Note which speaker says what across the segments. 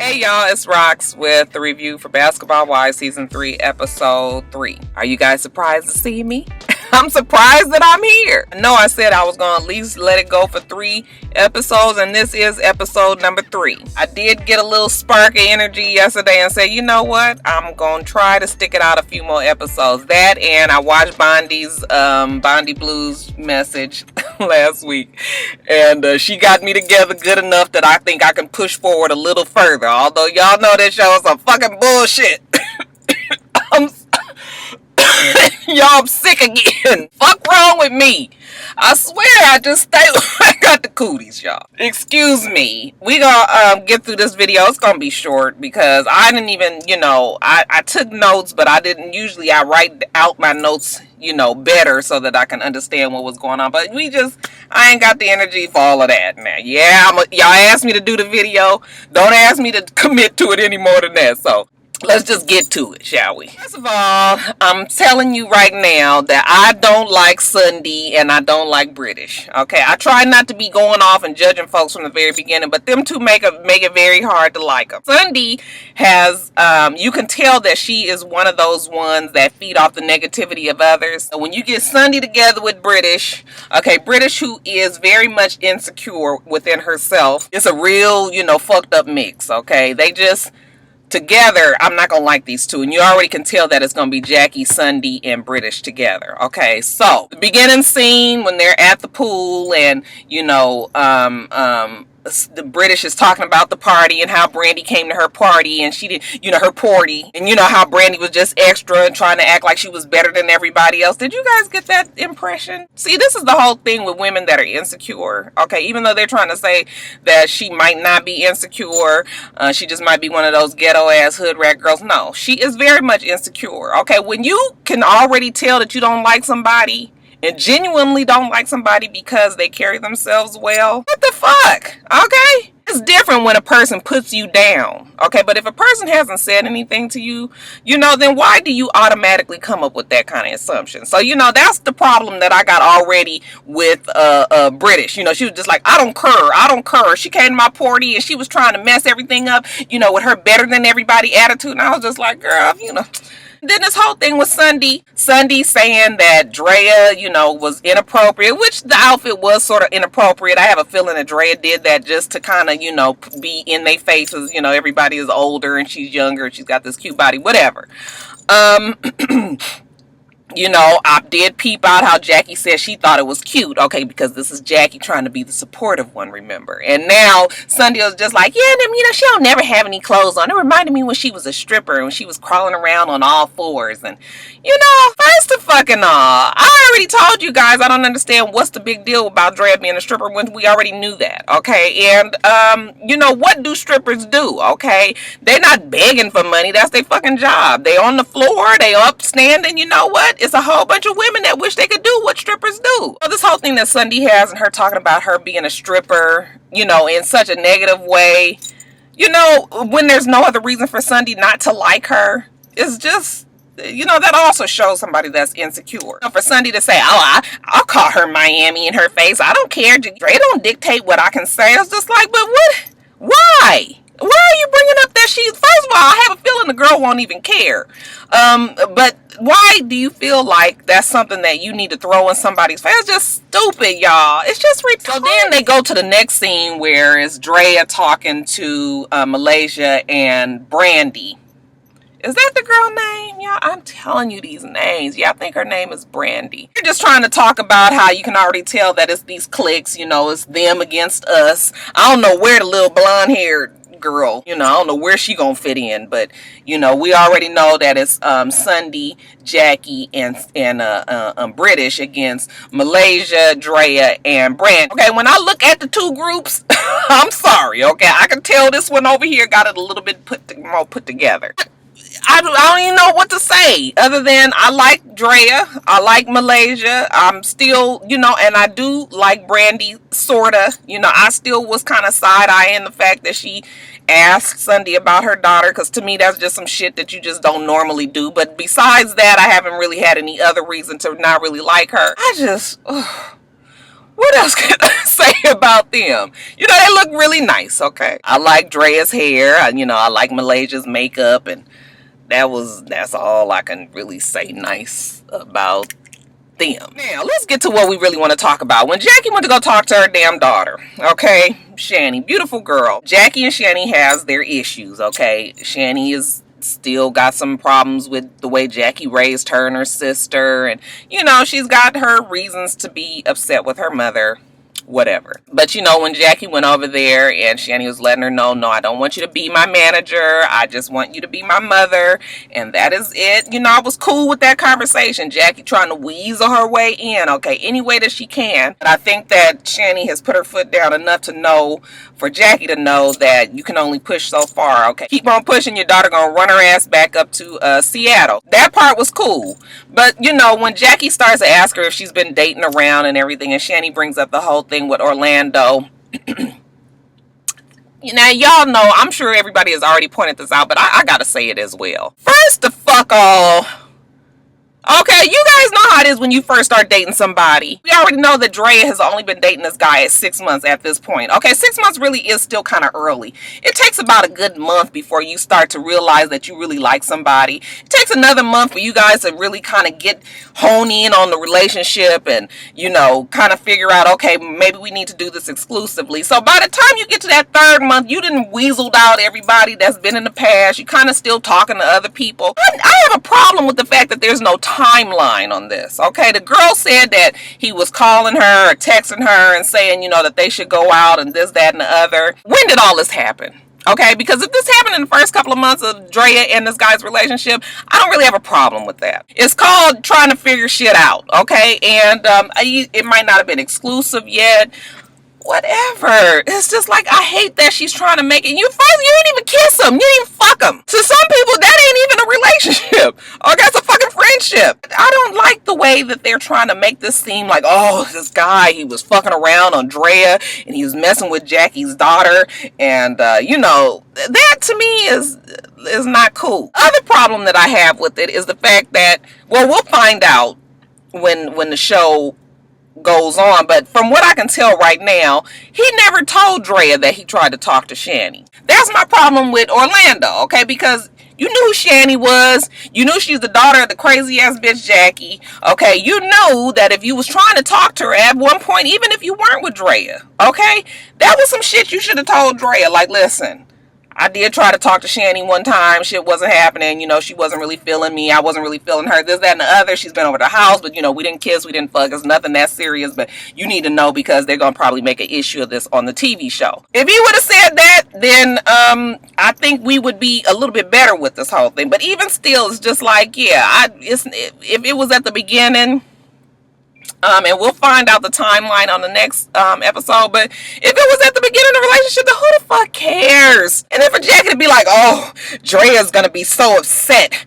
Speaker 1: Hey y'all, it's Rox with the review for Basketball Wives Season 3, Episode 3. Are you guys surprised to see me? I'm surprised that I'm here. I know I said I was going to at least let it go for 3 episodes, and this is episode number 3. I did get a little spark of energy yesterday and said, you know what? I'm going to try to stick it out a few more episodes. That, and I watched Bondi's Bondi Blues message last week, and she got me together good enough that I think I can push forward a little further. Although y'all know this show is some fucking bullshit. Y'all, I'm sick again. Fuck wrong with me? I swear I just stay. I got the cooties, y'all. Excuse me. We gonna get through this video. It's gonna be short because I didn't even, I took notes, but I didn't. Usually I write out my notes, better so that I can understand what was going on. But I ain't got the energy for all of that now. Yeah, y'all asked me to do the video. Don't ask me to commit to it any more than that. So let's just get to it, shall we? First of all, I'm telling you right now that I don't like Sunday and I don't like British. Okay, I try not to be going off and judging folks from the very beginning, but them two make it very hard to like them. Sunday has, you can tell that she is one of those ones that feed off the negativity of others. So when you get Sunday together with British, okay, British who is very much insecure within herself, it's a real, fucked up mix. Okay, they just together, I'm not gonna like these two, and you already can tell that it's gonna be Jackie, Sunday, and British together. Okay, so the beginning scene when they're at the pool, and the British is talking about the party and how Brandy came to her party and she did, her party, and how Brandy was just extra and trying to act like she was better than everybody else. Did you guys get that impression? See, this is the whole thing with women that are insecure. Okay, even though they're trying to say that she might not be insecure, she just might be one of those ghetto ass hood rat girls. No, she is very much insecure. Okay, when you can already tell that you don't like somebody and genuinely don't like somebody because they carry themselves well, what the fuck? Okay? It's different when a person puts you down. Okay, but if a person hasn't said anything to you, then why do you automatically come up with that kind of assumption? So, that's the problem that I got already with British. She was just like, I don't care. She came to my party and she was trying to mess everything up, with her better than everybody attitude. And I was just like, girl, Then this whole thing with Sunday saying that Drea, was inappropriate, which the outfit was sort of inappropriate. I have a feeling that Drea did that just to kind of, be in their faces. Everybody is older and she's younger and she's got this cute body, whatever. I did peep out how Jackie said she thought it was cute. Okay, because this is Jackie trying to be the supportive one, remember? And now Sunday was just like, yeah, she don't never have any clothes on. It reminded me when she was a stripper and when she was crawling around on all fours. And, first of fucking all, I already told you guys I don't understand what's the big deal about Drea being a stripper when we already knew that. Okay, and, what do strippers do? Okay, they're not begging for money. That's their fucking job. They on the floor. They upstanding. You know what? It's a whole bunch of women that wish they could do what strippers do. So this whole thing that Sunday has and her talking about her being a stripper, in such a negative way, when there's no other reason for Sunday not to like her, it's just, that also shows somebody that's insecure. For Sunday to say, oh, I'll call her Miami in her face. I don't care. Dre don't dictate what I can say. It's just like, but what? Why? Why are you bringing up that first of all, I have a feeling the girl won't even care. But why do you feel like that's something that you need to throw in somebody's face? It's just stupid, y'all. It's just retarded. So then they go to the next scene where it's Drea talking to Malaysia and Brandy. Is that the girl name? Y'all, I'm telling you these names. Yeah, I think her name is Brandy. You're just trying to talk about how you can already tell that it's these cliques, it's them against us. I don't know where the little blonde-haired girl, I don't know where she gonna fit in, but we already know that it's Sunday, Jackie, and British against Malaysia, Drea, and Brand. Okay, when I look at the two groups, I'm sorry. Okay, I can tell this one over here got it a little bit more put together. I don't even know what to say other than I like Drea, I like Malaysia, I'm still, and I do like Brandy, sorta. I still was kind of side-eyeing the fact that she asked Sunday about her daughter, because to me that's just some shit that you just don't normally do. But besides that, I haven't really had any other reason to not really like her. What else can I say about them? You know, they look really nice, okay? I like Drea's hair. I like Malaysia's makeup, and that's all I can really say nice about them. Now, let's get to what we really want to talk about. When Jackie went to go talk to her damn daughter, okay? Shani, beautiful girl. Jackie and Shani has their issues, okay? Shani is still got some problems with the way Jackie raised her and her sister, and she's got her reasons to be upset with her mother, whatever. But when Jackie went over there and Shani was letting her know, no, I don't want you to be my manager, I just want you to be my mother, and that is it. I was cool with that conversation. Jackie trying to weasel her way in, okay, any way that she can. But I think that Shani has put her foot down enough to know, for Jackie to know, that you can only push so far, okay? Keep on pushing, your daughter gonna run her ass back up to Seattle. That part was cool. But when Jackie starts to ask her if she's been dating around and everything, and Shani brings up the whole thing with Orlando, y'all know, I'm sure everybody has already pointed this out, but I gotta say it as well. First of all, okay, you guys know how it is when you first start dating somebody. We already know that Drea has only been dating this guy at 6 months at this point. Okay, 6 months really is still kind of early. It takes about a good month before you start to realize that you really like somebody. It takes another month for you guys to really kind of hone in on the relationship and, kind of figure out, okay, maybe we need to do this exclusively. So by the time you get to that third month, you done weaseled out everybody that's been in the past. You kind of still talking to other people. I have a problem with the fact that there's no timeline on this. Okay, the girl said that he was calling her or texting her and saying, that they should go out and this, that, and the other. When did all this happen? Okay, because if this happened in the first couple of months of Drea and this guy's relationship, I don't really have a problem with that. It's called trying to figure shit out, okay? And it might not have been exclusive yet. Whatever. It's just like, I hate that she's trying to make it. You didn't even kiss him. You didn't even fuck him. To some people, that ain't even a relationship. Okay, it's a fucking friendship. I don't like the way that they're trying to make this seem like, oh, this guy, he was fucking around on Drea and he was messing with Jackie's daughter. And, that to me is not cool. Other problem that I have with it is the fact that, well, we'll find out when the show goes on, but from what I can tell right now, he never told Drea that he tried to talk to Shani. That's my problem with Orlando, okay? Because you knew who Shani was. You knew she's the daughter of the crazy ass bitch Jackie. Okay, you knew that if you was trying to talk to her at one point, even if you weren't with Drea, okay, that was some shit you should have told Drea. Like, listen, I did try to talk to Shani one time. Shit wasn't happening. She wasn't really feeling me. I wasn't really feeling her. This, that, and the other. She's been over to the house, but, we didn't kiss. We didn't fuck. It's nothing that serious, but you need to know because they're going to probably make an issue of this on the TV show. If he would have said that, then I think we would be a little bit better with this whole thing. But even still, it's just like, yeah, if it was at the beginning... and we'll find out the timeline on the next episode. But if it was at the beginning of the relationship, then who the fuck cares? And then for Jackie to be like, oh, Drea's gonna be so upset,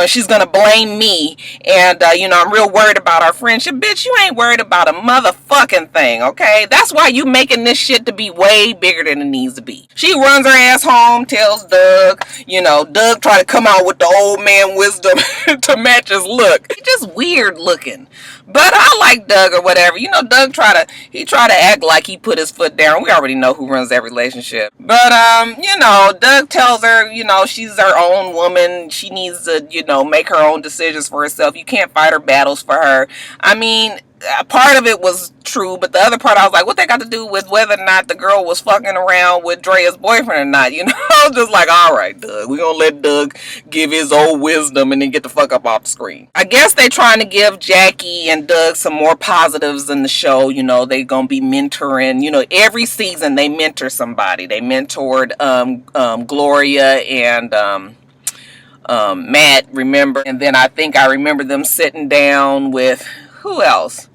Speaker 1: she's gonna blame me, and I'm real worried about our friendship. Bitch, you ain't worried about a motherfucking thing, okay? That's why you making this shit to be way bigger than it needs to be. She runs her ass home, tells Doug, Doug try to come out with the old man wisdom to match his look. He's just weird looking. But I like Doug or whatever. Doug try to act like he put his foot down. We already know who runs that relationship. But Doug tells her, she's her own woman. She needs to, make her own decisions for herself. You can't fight her battles for her. I mean, part of it was true, but the other part I was like, what they got to do with whether or not the girl was fucking around with Drea's boyfriend or not? I was just like, all right, Doug, we're gonna let Doug give his old wisdom and then get the fuck up off the screen. I guess they trying to give Jackie and Doug some more positives in the show. They gonna be mentoring. Every season they mentor somebody. They mentored Gloria and Matt, remember? And then I think I remember them sitting down with, who else?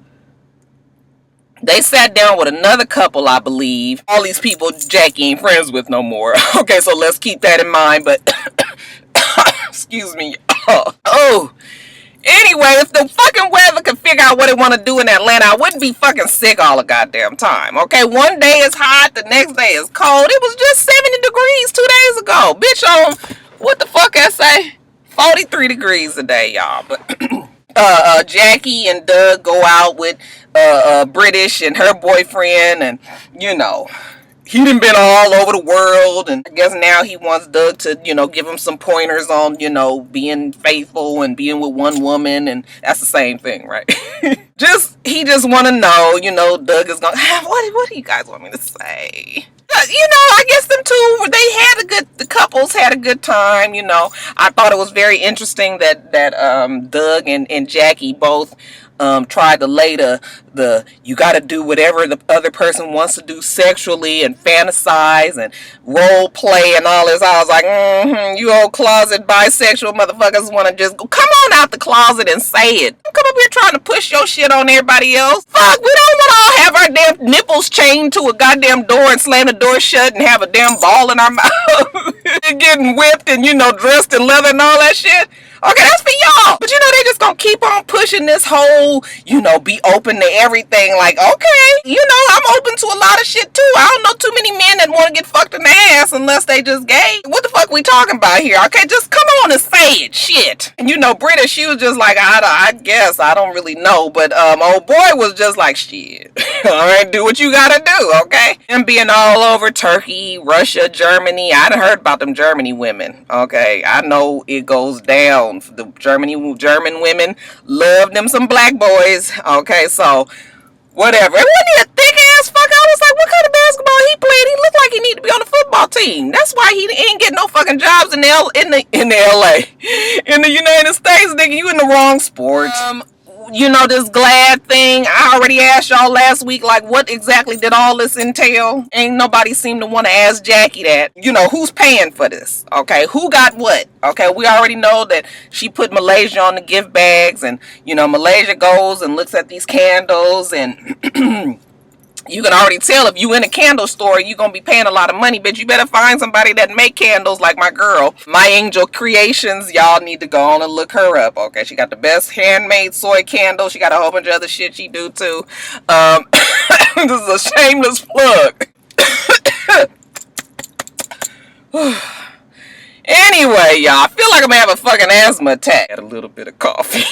Speaker 1: They sat down with another couple, I believe. All these people Jackie ain't friends with no more. Okay, so let's keep that in mind. But, excuse me. Oh. Anyway, if the fucking weather could figure out what it want to do in Atlanta, I wouldn't be fucking sick all the goddamn time. Okay, one day is hot, the next day is cold. It was just 70 degrees 2 days ago. Bitch, on, what the fuck I say? 43 degrees a day, y'all. But... Jackie and Doug go out with British and her boyfriend, and you know, he done been all over the world, and I guess now he wants Doug to, you know, give him some pointers on, you know, being faithful and being with one woman, and that's the same thing, right? He just want to know, you know, Doug is gonna, what do you guys want me to say? You know, I guess them two, the couples had a good time, you know. I thought it was very interesting that Doug and Jackie both tried to lay the you got to do whatever the other person wants to do sexually and fantasize and role play and all this. I was like, you old closet bisexual motherfuckers want to just go, come on out the closet and say it. Don't come up here trying to push your shit on everybody else. Fuck, we don't want to all have our damn nipples chained to a goddamn door and slam the door shut and have a damn ball in our mouth and getting whipped and, you know, dressed in leather and all that shit. Okay, that's for y'all. But you know, they just gonna keep on pushing this whole, you know, be open to everything. Like, okay, you know, I'm open to a lot of shit too. I don't know too many men that want to get fucked in the ass unless they just gay. What the fuck we talking about here? Okay, just come on and say it. Shit. And you know, Britta, she was just like, I guess, I don't really know. But old boy was just like, shit. Alright, do what you gotta do, okay? And being all over Turkey, Russia, Germany. I done heard about them Germany women. Okay, I know it goes down. The German women love them some black boys. Okay, so whatever. And wasn't he a thick ass fuck? I was like, what kind of basketball he played? He looked like he need to be on the football team. That's why he ain't getting no fucking jobs in the LA. In the United States, nigga, you in the wrong sport. You know, this GLAD thing, I already asked y'all last week, like, what exactly did all this entail? Ain't nobody seem to want to ask Jackie that. You know, who's paying for this? Okay, who got what? Okay, we already know that she put Malaysia on the gift bags, and, you know, Malaysia goes and looks at these candles, and you can already tell if you in a candle store, you're going to be paying a lot of money, but you better find somebody that make candles like my girl. My Angel Creations, y'all need to go on and look her up, okay? She got the best handmade soy candles. She got a whole bunch of other shit she do, too. This is a shameless plug. Anyway, y'all, I feel like I'm going to have a fucking asthma attack. Got a little bit of coffee.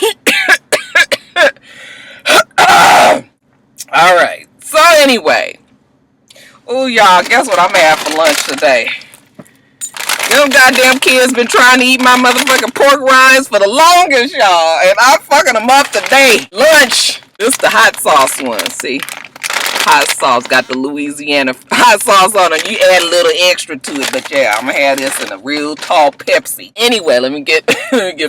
Speaker 1: All right. So anyway, oh y'all, guess what I'm gonna have for lunch today? Them goddamn kids been trying to eat my motherfucking pork rinds for the longest, y'all, and I'm fucking them up today. Lunch. This the hot sauce one. See, hot sauce got the Louisiana hot sauce on it. You add a little extra to it, but yeah, I'm gonna have this in a real tall Pepsi. Anyway, let me get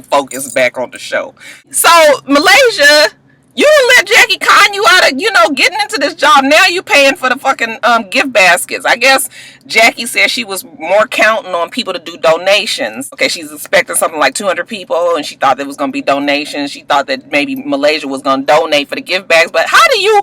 Speaker 1: focused back on the show. So Malaysia. You let Jackie con you out of, you know, getting into this job. Now you paying for the fucking gift baskets. I guess Jackie said she was more counting on people to do donations. Okay, she's expecting something like 200 people, and she thought there was going to be donations. She thought that maybe Malaysia was going to donate for the gift bags. But how do you,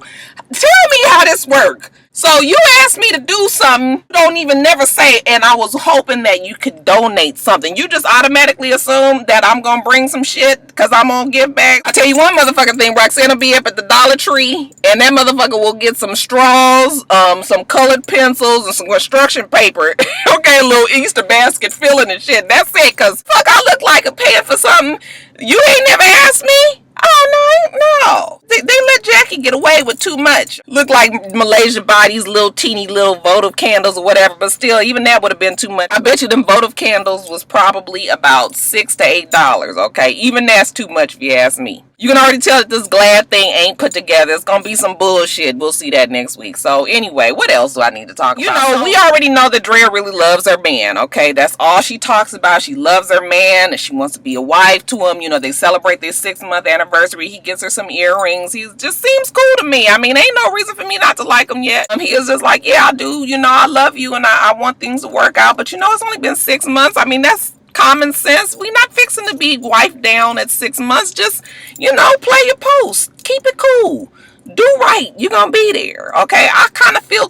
Speaker 1: tell me how this works? So you asked me to do something, you don't even never say, and I was hoping that you could donate something. You just automatically assume that I'm going to bring some shit because I'm on give back. I tell you one motherfucking thing, Roxanne will be up at the Dollar Tree, and that motherfucker will get some straws, some colored pencils, and some construction paper. Okay, a little Easter basket filling and shit. That's it, because fuck, I look like a paying for something. You ain't never asked me? Oh, no. They let Jackie get away with too much. Look like Malaysia buy these little teeny little votive candles or whatever, but still, even that would have been too much. I bet you them votive candles was probably about $6 to $8, okay? Even that's too much if you ask me. You can already tell that this GLAD thing ain't put together. It's gonna be some bullshit. We'll see that next week. So anyway, what else do I need to talk about? You know, we already know that Drea really loves her man, okay? That's all she talks about. She loves her man and she wants to be a wife to him. You know, they celebrate their 6-month anniversary. He gets her some earrings. He just seems cool to me. I mean, ain't no reason for me not to like him yet. He is just like, yeah, I do. You know, I love you and I want things to work out. But you know, it's only been 6 months. I mean, that's common sense. We not fixing to be wife down at 6 months. Just, you know, play your post. Keep it cool. Do right. You're going to be there. Okay. I kind of feel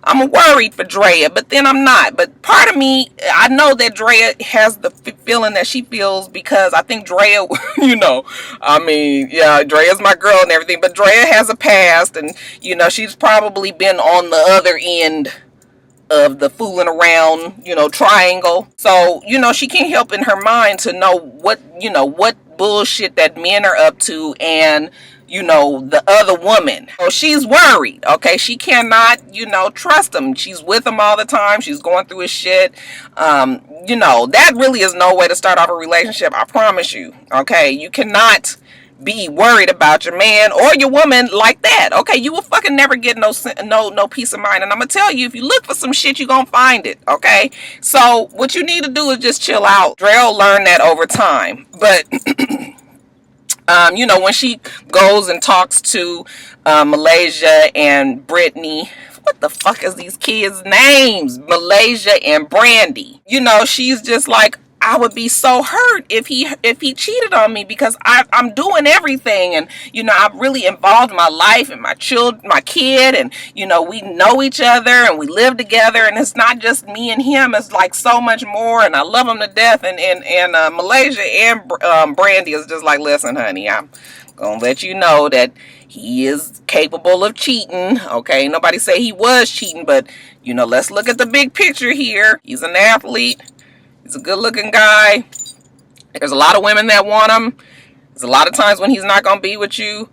Speaker 1: I'm worried for Drea, but then I'm not. But part of me, I know that Drea has the feeling that she feels because I think Drea, you know, I mean, yeah, Drea's my girl and everything, but Drea has a past and, you know, she's probably been on the other end of the fooling around, you know, triangle. So, you know, she can't help in her mind to know what, you know, what bullshit that men are up to and, you know, the other woman. So she's worried, okay? She cannot, you know, trust him. She's with him all the time. She's going through his shit. You know, that really is no way to start off a relationship, I promise you, okay? You cannot be worried about your man or your woman like that, okay? You will fucking never get no peace of mind. And I'm gonna tell you, if you look for some shit, you gonna find it, okay? So what you need to do is just chill out. Drell learned that over time, but you know, when she goes and talks to Malaysia and Brittany, what the fuck is these kids' names? Malaysia and Brandy. You know, she's just like, I would be so hurt if he cheated on me, because I'm doing everything, and you know, I'm really involved in my life and my kid, and you know, we know each other and we live together, and it's not just me and him, it's like so much more, and I love him to death. And Malaysia and Brandy is just like, listen, honey, I'm gonna let you know that he is capable of cheating, okay? Nobody say he was cheating, but you know, let's look at the big picture here. He's an athlete. He's a good-looking guy. There's a lot of women that want him. There's a lot of times when he's not going to be with you.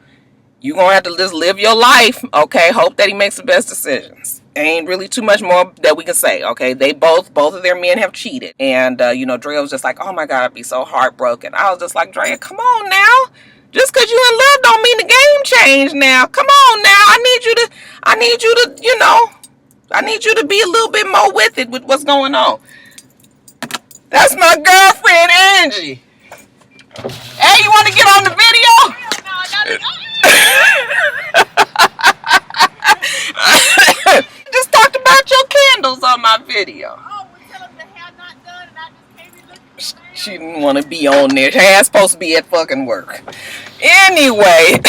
Speaker 1: You're going to have to just live your life, okay? Hope that he makes the best decisions. Ain't really too much more that we can say, okay? They both of their men have cheated. And, you know, Drea was just like, oh, my God, I'd be so heartbroken. I was just like, Drea, come on now. Just because you in love don't mean the game changed now. Come on now. I need you to, you know, I need you to be a little bit more with it with what's going on. That's my girlfriend, Angie. Hey, you want to get on the video? Just talked about your candles on my video.
Speaker 2: Oh, well, tell them the hair not done, and I just came in looking.
Speaker 1: She didn't want to be on there. Her ass supposed to be at fucking work. Anyway,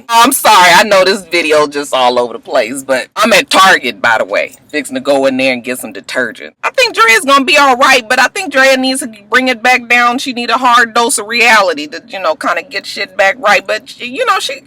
Speaker 1: I'm sorry. I know this video just all over the place, but I'm at Target, by the way, fixing to go in there and get some detergent. I think Drea's gonna be all right, but I think Drea needs to bring it back down. She need a hard dose of reality to, you know, kind of get shit back right. But you know, she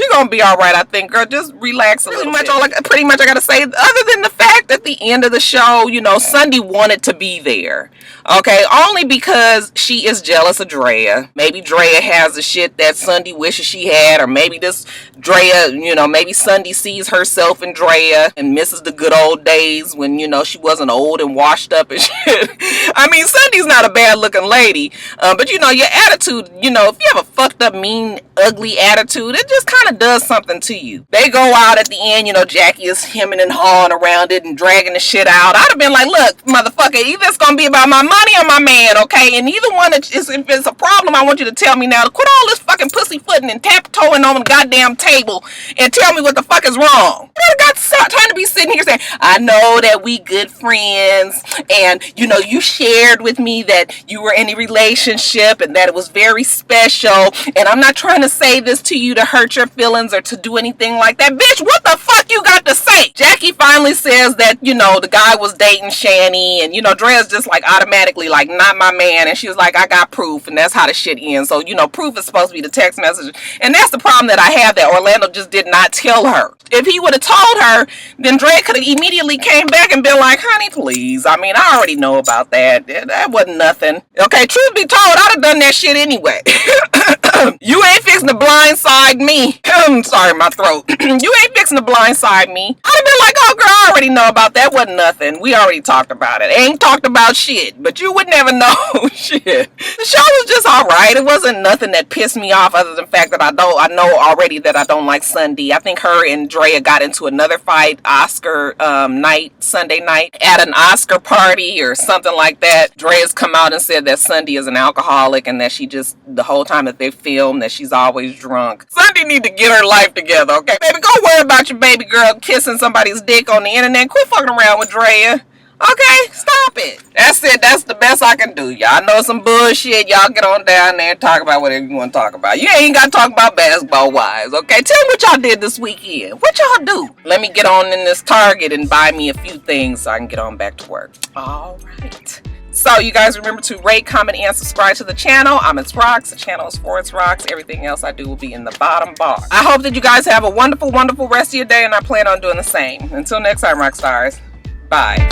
Speaker 1: gonna be all right. I think, girl. Just relax a little bit. Pretty much I gotta say, other than the fact at the end of the show, you know, Sunday wanted to be there. Okay, only because she is jealous of Drea. Maybe Drea has the shit that Sunday wishes she had, or maybe this Drea, you know, maybe Sunday sees herself in Drea and misses the good old days when, you know, she wasn't old and washed up and shit. I mean, Sunday's not a bad looking lady, but you know, your attitude, you know, if you have a fucked up, mean, ugly attitude, it just kind of does something to you. They go out at the end, you know, Jackie is hemming and hawing around it and dragging the shit out. I'd have been like, look, motherfucker, either it's gonna be about my money or my man, okay? And either one, if it's a problem, I want you to tell me now. Quit all this fucking pussyfooting and tap-toeing on the goddamn table and tell me what the fuck is wrong. You got trying to be sitting here saying, I know that we good friends, and you know, you shared with me that you were in a relationship and that it was very special, and I'm not trying to say this to you to hurt your feelings or to do anything like that. Bitch, what the fuck you got to say? Jackie finally says that, you know, the guy was dating Shani, and you know, Drea's just like automatically like, not my man, and she was like, I got proof, and that's how the shit ends. So, you know, proof is supposed to be the text message, and that's the problem that I have, that Orlando just did not tell her. If he would have told her, then Drea could have immediately came back and been like, honey, please, I mean, I already know about that. That wasn't nothing. Okay, truth be told, I'd have done that shit anyway. You ain't fixing to blindside me. Sorry, my throat. You ain't fixing to blindside me. I'd have been like, oh girl, I already know about that. Wasn't nothing. We already talked about it. Ain't talked about shit, but you would never know. Shit. The show was just alright. It wasn't nothing that pissed me off, other than the fact that I know already that I don't like Sunday. I think her and Drea got into another fight Oscar Sunday night at an Oscar party or something like that. Drea's come out and said that Sunday is an alcoholic, and that she just, the whole time that they film, that she's always drunk. Sunday need to get her life together, okay? Baby, go worry about your baby girl kissing somebody's dick on the internet. Quit fucking around with Drea. Okay, stop it. That's it. That's the best I can do. Y'all know some bullshit. Y'all get on down there and talk about whatever you want to talk about. You ain't got to talk about basketball wives, okay? Tell me what y'all did this weekend. What y'all do? Let me get on in this Target and buy me a few things so I can get on back to work. All right. So you guys remember to rate, comment, and subscribe to the channel. I'm itsrox. The channel is for itsrox. Everything else I do will be in the bottom bar. I hope that you guys have a wonderful, wonderful rest of your day, and I plan on doing the same. Until next time, Roxstars. Bye.